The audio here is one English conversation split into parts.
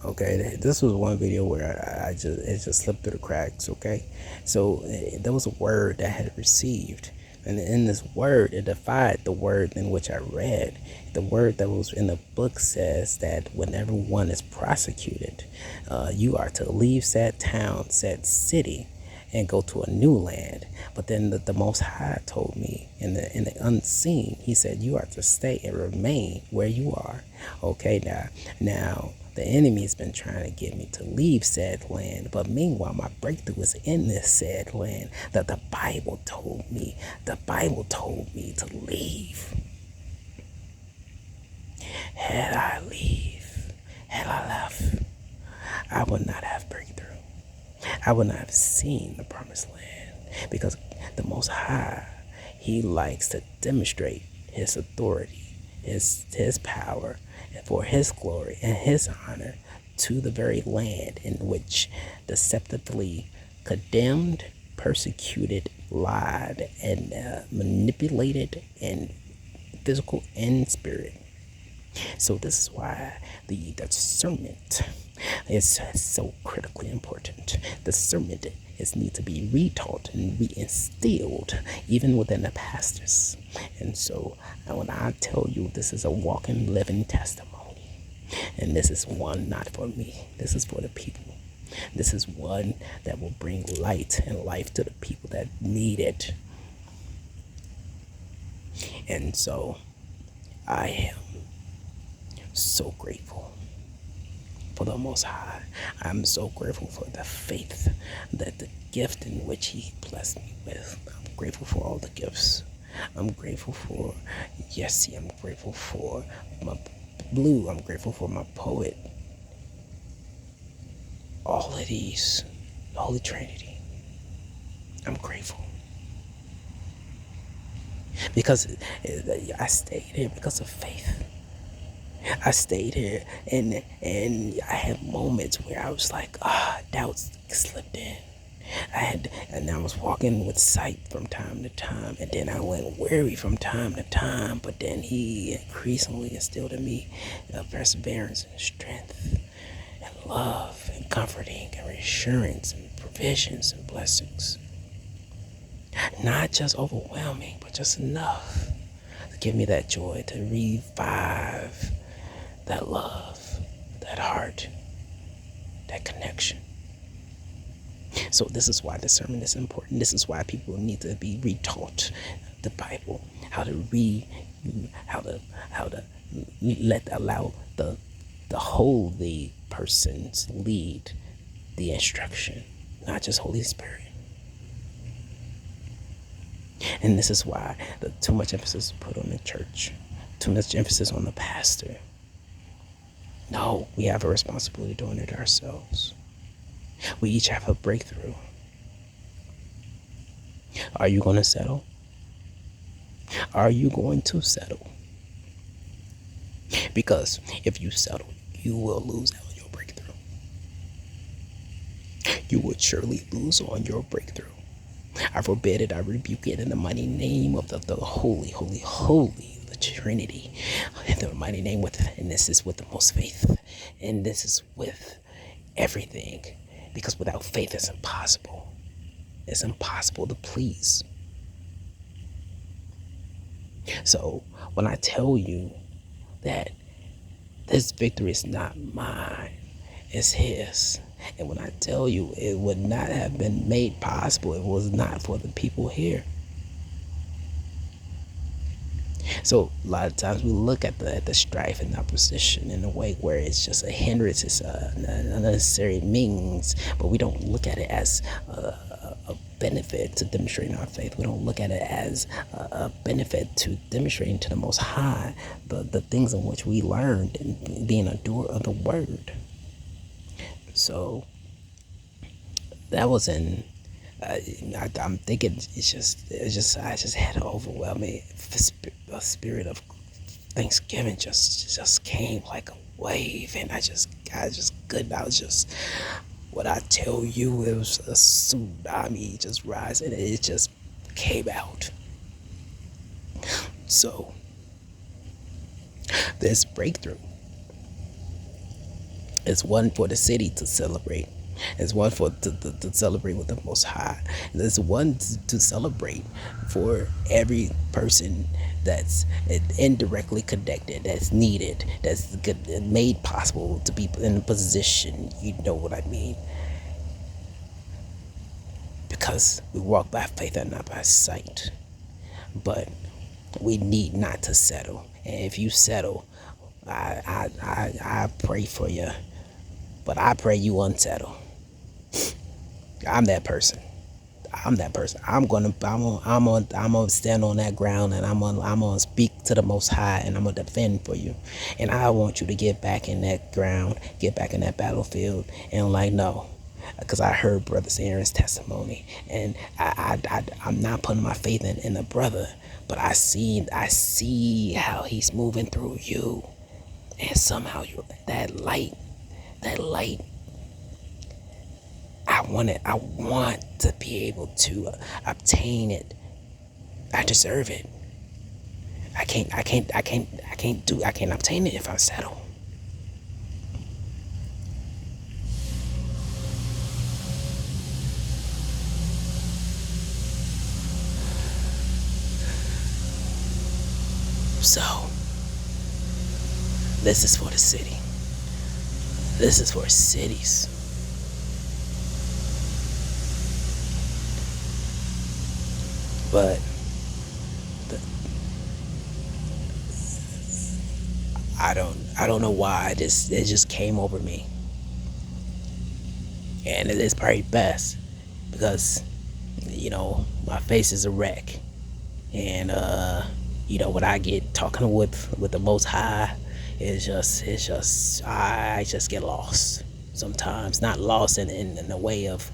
Okay, this was one video where it just slipped through the cracks. Okay, so there was a word that I had received, and in this word, it defied the word in which I read. The word that was in the book says that whenever one is prosecuted, you are to leave said town, said city, and go to a new land. But then the Most High told me in the unseen, He said, you are to stay and remain where you are. Okay, now the enemy's been trying to get me to leave said land, but meanwhile my breakthrough is in this said land that the Bible told me. The Bible told me to leave. Had I left, I would not have breakthrough. I would not have seen the promised land, because the Most High, He likes to demonstrate His authority, his power, and for His glory and His honor to the very land in which deceptively condemned, persecuted, lied, and manipulated in physical and spirit. So this is why the discernment is so critically important. Discernment needs to be retaught and reinstilled even within the pastors. And so when I tell you, this is a walking, living testimony, and this is one not for me, this is for the people. This is one that will bring light and life to the people that need it. And so I am so grateful for the Most High. I'm so grateful for the faith, that the gift in which He blessed me with. I'm grateful for all the gifts. I'm grateful for Yessie. I'm grateful for my Blue. I'm grateful for my poet. All of these, the Holy Trinity. I'm grateful. Because I stayed here because of faith. I stayed here and I had moments where I was like, doubts slipped in. And I was walking with sight from time to time, and then I went weary from time to time, but then He increasingly instilled in me perseverance and strength and love and comforting and reassurance and provisions and blessings. Not just overwhelming, but just enough to give me that joy, to revive that love, that heart, that connection. So this is why discernment is important. This is why people need to be retaught the Bible, how to allow the holy persons lead the instruction, not just Holy Spirit. And this is why too much emphasis is put on the church, too much emphasis on the pastor. No, we have a responsibility doing it ourselves. We each have a breakthrough. Are you going to settle? Are you going to settle? Because if you settle, you will lose out on your breakthrough. You will surely lose on your breakthrough. I forbid it, I rebuke it in the mighty name of the holy, the Trinity. In the mighty name and this is with the most faith. And this is with everything. Because without faith, it's impossible. It's impossible to please. So when I tell you that this victory is not mine, it's His. And when I tell you it would not have been made possible, it was not for the people here. So a lot of times we look at the strife and opposition in a way where it's just a hindrance, it's a unnecessary means, but we don't look at it as a benefit to demonstrating our faith. We don't look at it as a benefit to demonstrating to the Most High the things in which we learned and being a doer of the word. So that was I'm thinking I just had an overwhelming spirit of Thanksgiving just came like a wave, and I just couldn't. I was just, what I tell you, it was a tsunami just rising, and it just came out. So this breakthrough It's one for the city to celebrate. It's one for to celebrate with the Most High. There's one to celebrate for every person that's indirectly connected, that's needed, that's made possible to be in a position. You know what I mean? Because we walk by faith and not by sight. But we need not to settle. And if you settle, I pray for you. But I pray you unsettle. I'm that person. I'm gonna stand on that ground, and I'm gonna speak to the Most High, and I'm gonna defend for you. And I want you to get back in that ground, get back in that battlefield, and like no, because I heard Brother Aaron's testimony, and I'm not putting my faith in the brother, but I see how he's moving through you, and somehow you that light. I want to be able to obtain it. I deserve it. I can't obtain it if I settle. So, this is for the city. This is for cities. But I don't know why it just came over me. And it is probably best because my face is a wreck. And what I get talking with the Most High is just I just get lost sometimes. Not lost in the way of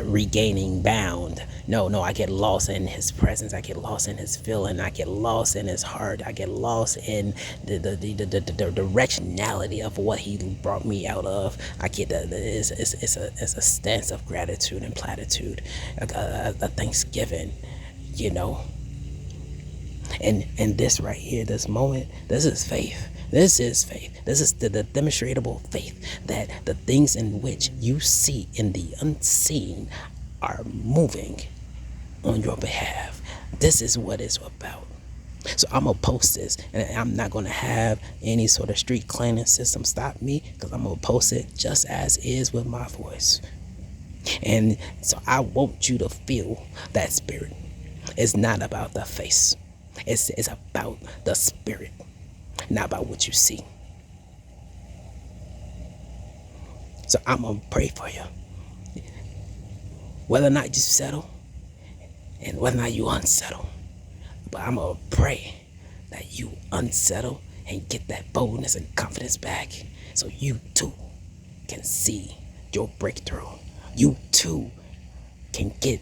regaining bound. No, I get lost in his presence. I get lost in his feeling. I get lost in his heart. I get lost in the directionality of what he brought me out of. I get it's a stance of gratitude and platitude, a thanksgiving, and this right here, this moment, this is faith. This is faith. This is the demonstrable faith that the things in which you see in the unseen are moving on your behalf. This is what it's about. So I'm going to post this, and I'm not going to have any sort of street cleaning system stop me, because I'm going to post it just as is with my voice. And so I want you to feel that spirit. It's not about the face. It's about the spirit, not about what you see. So I'm going to pray for you. Whether or not you settle and whether or not you unsettle. But I'm going to pray that you unsettle and get that boldness and confidence back, so you too can see your breakthrough. You too can get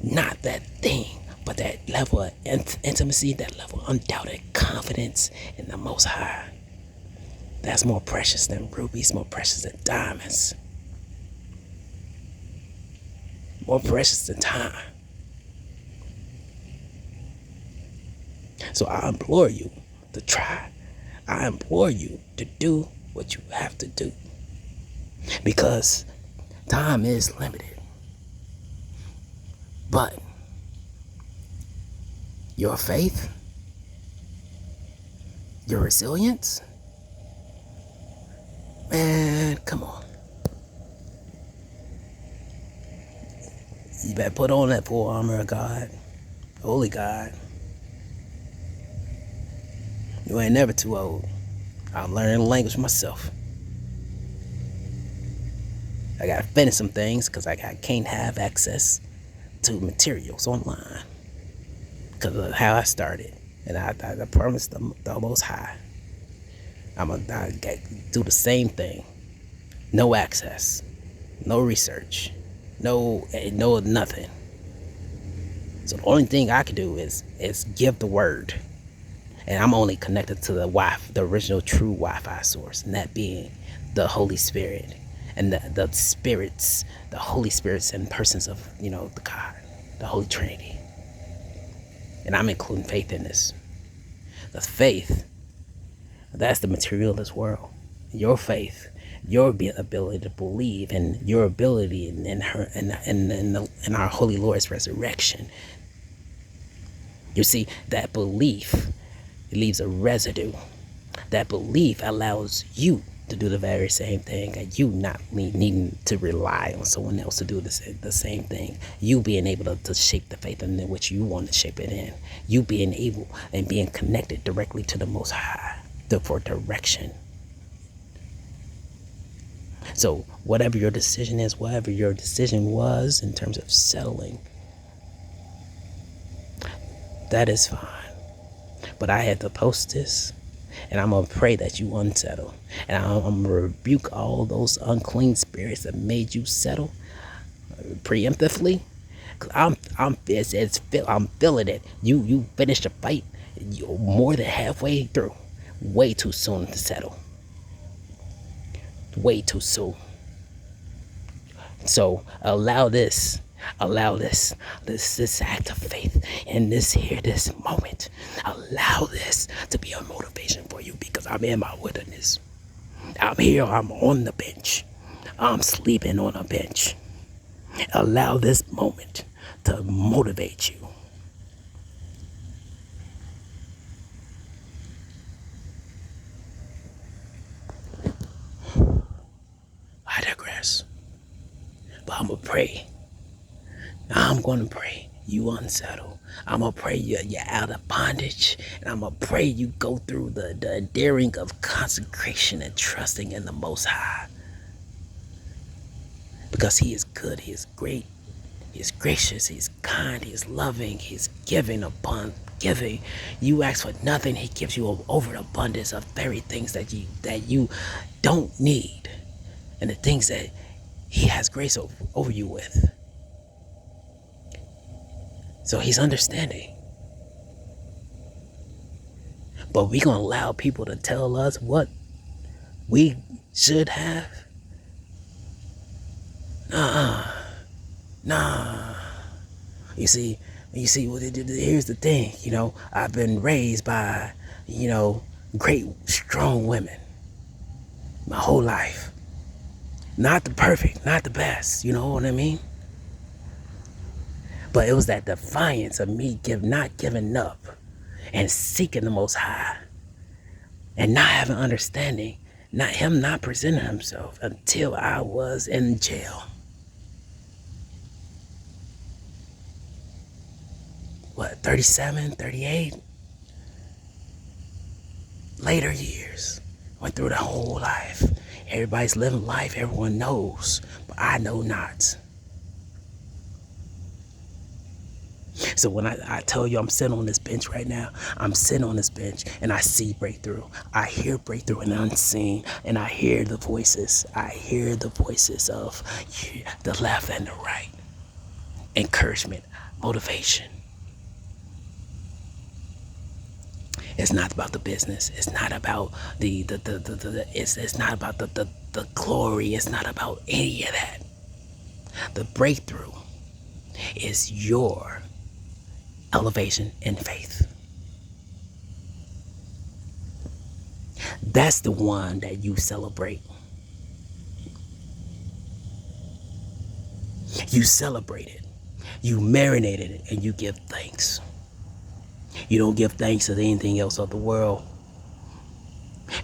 not that thing, but that level of intimacy, that level of undoubted confidence in the Most High. That's more precious than rubies, more precious than diamonds, more precious than time. So I implore you to try. I implore you to do what you have to do, because time is limited. But your faith, your resilience, man, come on. You better put on that full armor of God, holy God. You ain't never too old. I'm learning the language myself. I gotta finish some things because I can't have access to materials online because of how I started. And I promised the Most High I do the same thing. No access, no research, no nothing. So the only thing I can do is give the word. And I'm only connected to the original true Wi-Fi source, and that being the Holy Spirit, and the spirits, the Holy Spirits and persons of the God, the Holy Trinity. And I'm including faith in this. The faith, that's the material of this world. your faith, your ability to believe, and your ability in her in our Holy Lord's resurrection. You see, that belief leaves a residue. That belief allows you to do the very same thing, and you not needing to rely on someone else to do the same thing. You being able to shape the faith in which you want to shape it in. You being able and being connected directly to the Most High for direction. So whatever your decision is, whatever your decision was in terms of settling, that is fine. But I had to post this, and I'm going to pray that you unsettle. And I'm going to rebuke all those unclean spirits that made you settle preemptively. I'm feeling it. You finished the fight. You're more than halfway through. Way too soon to settle. Way too soon. So allow this act of faith in this moment. Allow this to be a motivation for you, because I'm in my wilderness. I'm here, I'm on the bench. I'm sleeping on a bench. Allow this moment to motivate you. I digress. But I'm going to pray. I'm going to pray you unsettle. I'm going to pray you're out of bondage. And I'm going to pray you go through the endearing of consecration and trusting in the Most High. Because He is good, He is great, He is gracious, He is kind, He is loving, He is giving upon giving. You ask for nothing, He gives you over abundance of very things that you don't need. And the things that He has grace over you with. So He's understanding. But we gonna allow people to tell us what we should have? Nah. You see, well, here's the thing, I've been raised by, great, strong women my whole life. Not the perfect, not the best, you know what I mean? But it was that defiance of me not giving up and seeking the Most High and not having understanding, Him not presenting Himself until I was in jail. What, 37, 38? Later years. Went through the whole life. Everybody's living life, everyone knows, but I know not. So when I tell you I'm sitting on this bench right now, I'm sitting on this bench and I see breakthrough. I hear breakthrough in the unseen, and I hear the voices. I hear the voices of the left and the right. Encouragement, motivation. It's not about the business. It's not about it's not about the glory. It's not about any of that. The breakthrough is your elevation in faith. That's the one that you celebrate. You celebrate it. You marinate it, and you give thanks. You don't give thanks to anything else of the world,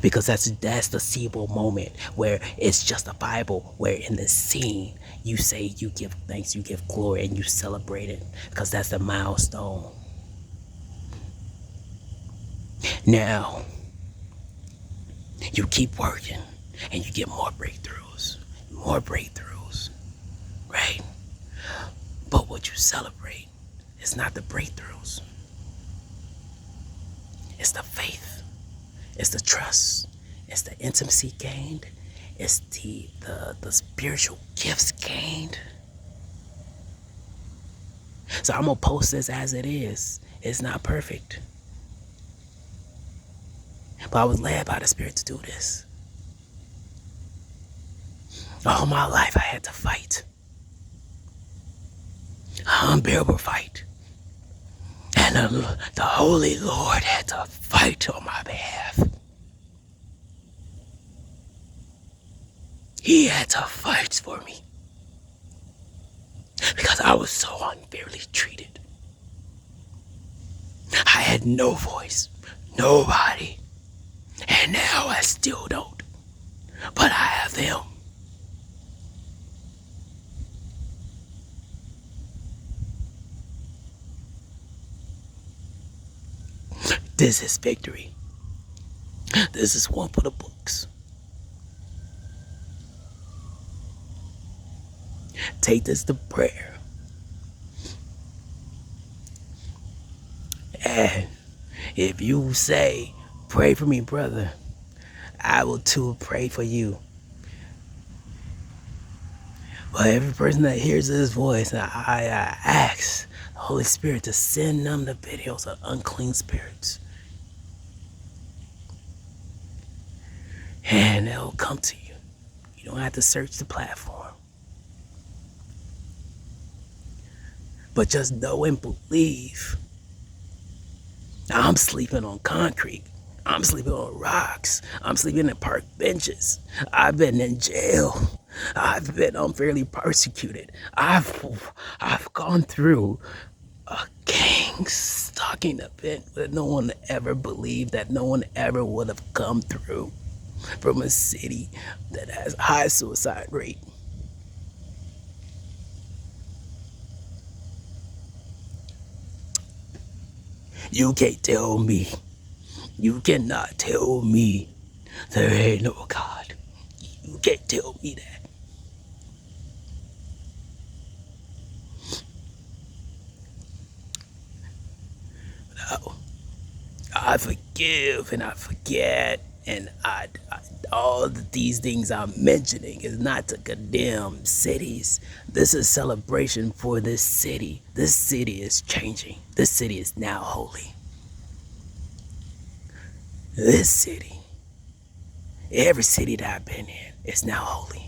because that's the seeable moment where it's justifiable, where in the scene you say you give thanks, you give glory, and you celebrate it, because that's the milestone. Now you keep working and you get more breakthroughs, right? But what you celebrate is not the breakthroughs. It's the faith. It's the trust. It's the intimacy gained. It's the spiritual gifts gained. So I'm going to post this as it is. It's not perfect. But I was led by the Spirit to do this. All my life I had to fight. An unbearable fight. And the Holy Lord had to fight on my behalf. He had to fight for me because I was so unfairly treated. I had no voice, nobody, and now I still don't. But I have him. This is victory. This is one for the books. Take this to prayer. And if you say, pray for me, brother, I will too pray for you. But every person that hears this voice, I ask the Holy Spirit to send them the videos of unclean spirits. And they'll come to you. You don't have to search the platform. But just know and believe. I'm sleeping on concrete. I'm sleeping on rocks. I'm sleeping in park benches. I've been in jail. I've been unfairly persecuted. I've gone through a gang stalking event that no one ever believed that no one ever would have come through from a city that has a high suicide rate. You can't tell me. You cannot tell me there ain't no God. You can't tell me that. No. I forgive and I forget, and all of these things I'm mentioning is not to condemn cities. This is celebration for this city. This city is changing. This city is now holy. This city, every city that I've been in, is now holy.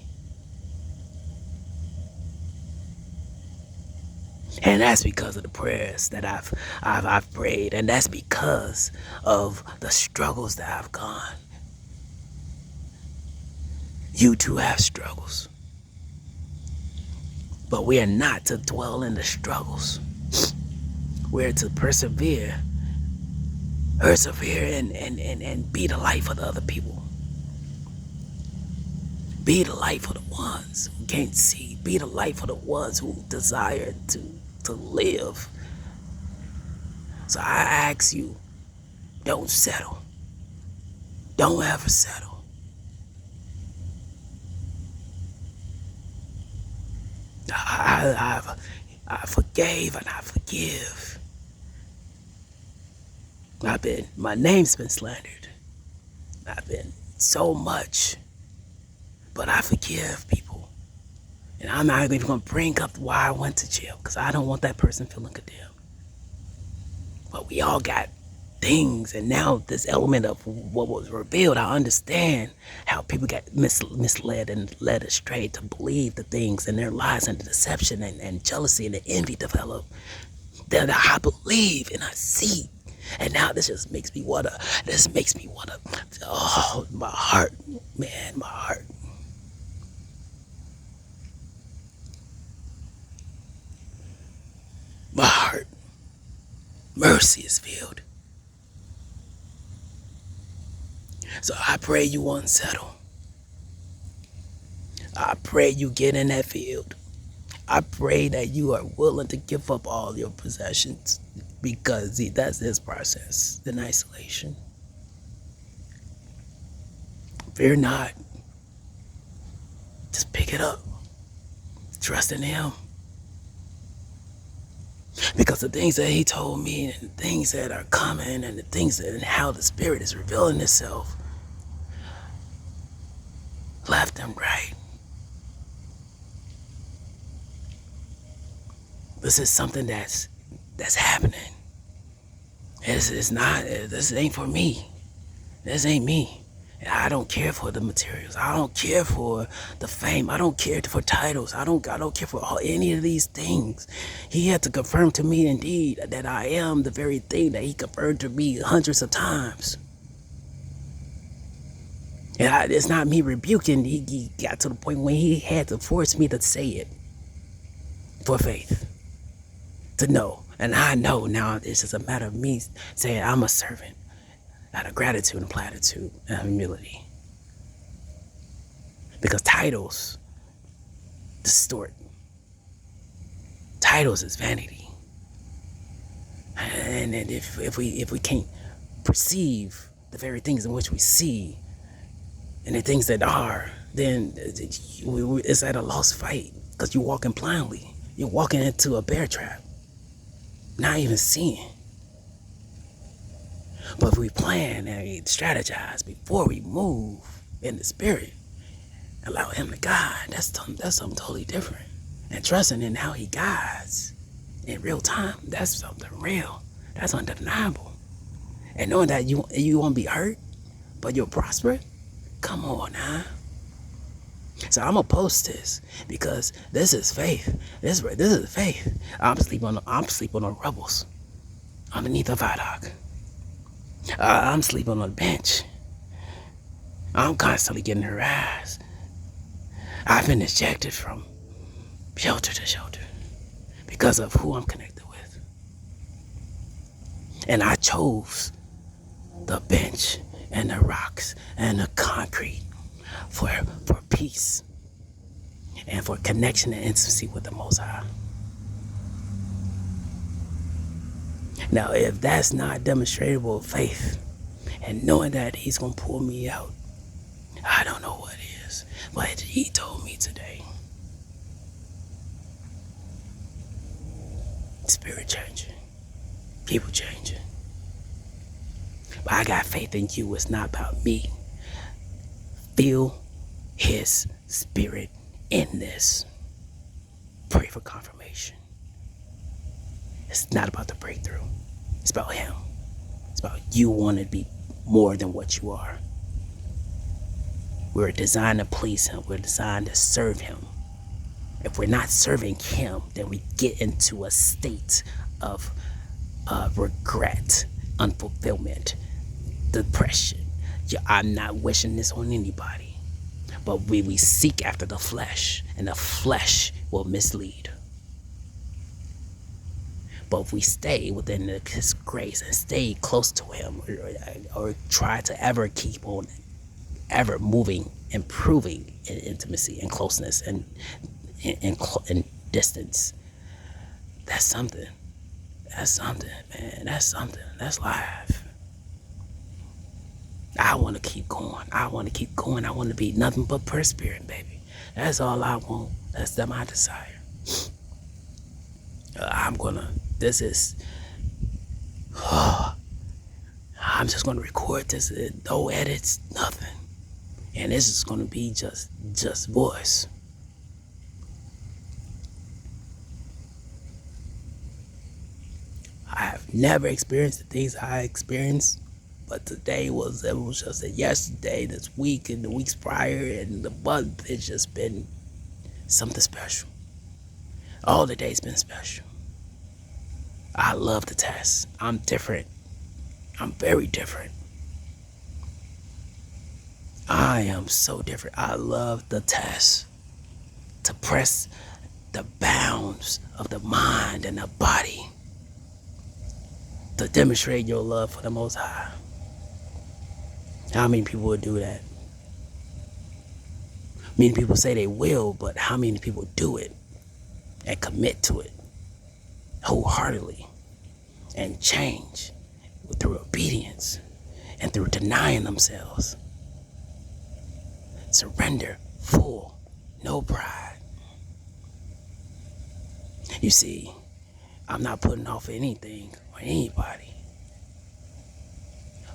And that's because of the prayers that I've prayed, and that's because of the struggles that I've gone. You too have struggles. But we are not to dwell in the struggles. We're to persevere and be the light for the other people. Be the light for the ones who can't see. Be the light for the ones who desire to live. So I ask you, don't settle. Don't ever settle. I forgave and I forgive. My name's been slandered. I've been so much. But I forgive people. And I'm not even going to bring up why I went to jail, because I don't want that person feeling condemned. But we all got things, and now this element of what was revealed, I understand how people got misled and led astray to believe the things, and their lies and the deception and jealousy and the envy develop. That I believe and I see. And now this makes me wanna, oh, my heart, man, my heart. My heart, mercy is filled. So I pray you unsettle. I pray you get in that field. I pray that you are willing to give up all your possessions, because that's this process in isolation. Fear not. Just pick it up. Trust in him. Because the things that he told me, and the things that are coming, and the things that, and how the Spirit is revealing itself, left and right. This is something that's happening. It's not. This ain't for me. This ain't me. And I don't care for the materials. I don't care for the fame. I don't care for titles. I don't care for any of these things. He had to confirm to me indeed that I am the very thing that he confirmed to me hundreds of times. And it's not me rebuking. He got to the point when he had to force me to say it for faith, to know. And I know now it's just a matter of me saying I'm a servant out of gratitude and platitude and humility. Because titles distort. Titles is vanity. And if we can't perceive the very things in which we see and the things that are, then it's at a lost fight, because you're walking blindly. You're walking into a bear trap, not even seeing. But if we plan and we strategize before we move in the spirit, allow him to guide, that's something totally different. And trusting in how he guides in real time, that's something real. That's undeniable. And knowing that you won't be hurt, but you'll prosper, come on now. So I'm gonna post this because this is faith. This is faith. I'm sleeping on rebels underneath a viaduct. I'm sleeping on a bench. I'm constantly getting harassed. I've been ejected from shelter to shelter because of who I'm connected with. And I chose the bench and the rocks and the concrete for peace and for connection and intimacy with the Most High. Now, if that's not demonstrable faith and knowing that he's going to pull me out, I don't know what is. But he told me today, spirit changing, people changing. But I got faith in you. It's not about me. Feel his spirit in this. Pray for confirmation. It's not about the breakthrough. It's about him. It's about you wanting to be more than what you are. We're designed to please him. We're designed to serve him. If we're not serving him, then we get into a state of regret, unfulfillment, depression. I'm not wishing this on anybody. But we seek after the flesh, and the flesh will mislead. But if we stay within his grace and stay close to him, or try to ever keep on ever moving, improving in intimacy and closeness and distance, that's something. That's something, man. That's something. That's life. I want to keep going. I want to keep going. I want to be nothing but perspiring, baby. That's all I want. That's my desire. I'm just gonna record this. No edits, nothing. And this is gonna be just voice. I have never experienced the things I experienced, but today was just a yesterday, this week, and the weeks prior, and the month. It's just been something special. All the days been special. I love the test. I'm different. I'm very different. I am so different. I love the test. To press the bounds of the mind and the body. To demonstrate your love for the Most High. How many people would do that? Many people say they will, but how many people do it and commit to it wholeheartedly and change through obedience and through denying themselves? Surrender, full, no pride. You see, I'm not putting off anything or anybody.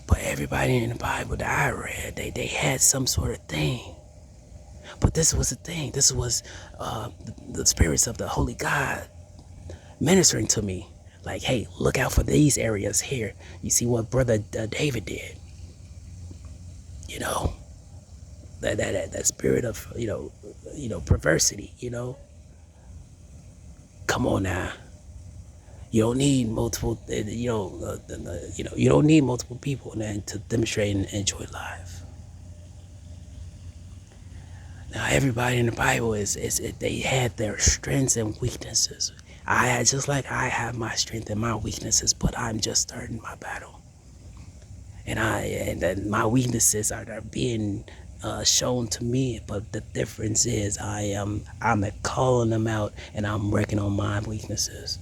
But everybody in the Bible that I read, they had some sort of thing. But this was the thing. This was the spirits of the Holy God ministering to me. Like, hey, look out for these areas here. You see what Brother David did. You know, that spirit of, perversity, Come on now. You don't need multiple, you don't need multiple people, man, to demonstrate and enjoy life. Now, everybody in the Bible they had their strengths and weaknesses. Just like I have my strength and my weaknesses, but I'm just starting my battle. And my weaknesses are being shown to me, but the difference is I'm calling them out, and I'm working on my weaknesses.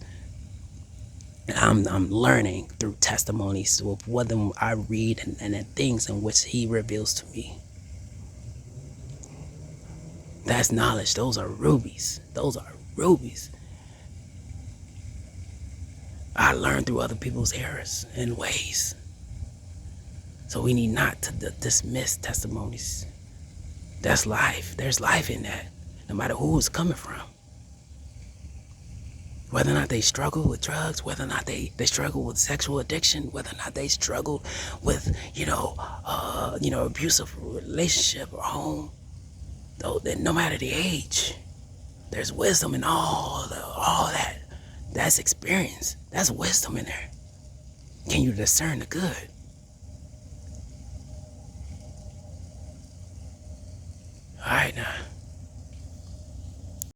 And I'm learning through testimonies of what I read and the things in which He reveals to me. That's knowledge. Those are rubies. Those are rubies. I learned through other people's errors and ways. So we need not to dismiss testimonies. That's life. There's life in that, no matter who it's coming from. Whether or not they struggle with drugs, whether or not they struggle with sexual addiction, whether or not they struggle with, abusive relationship or home, though, no matter the age, there's wisdom in all that. That's experience. That's wisdom in there. Can you discern the good?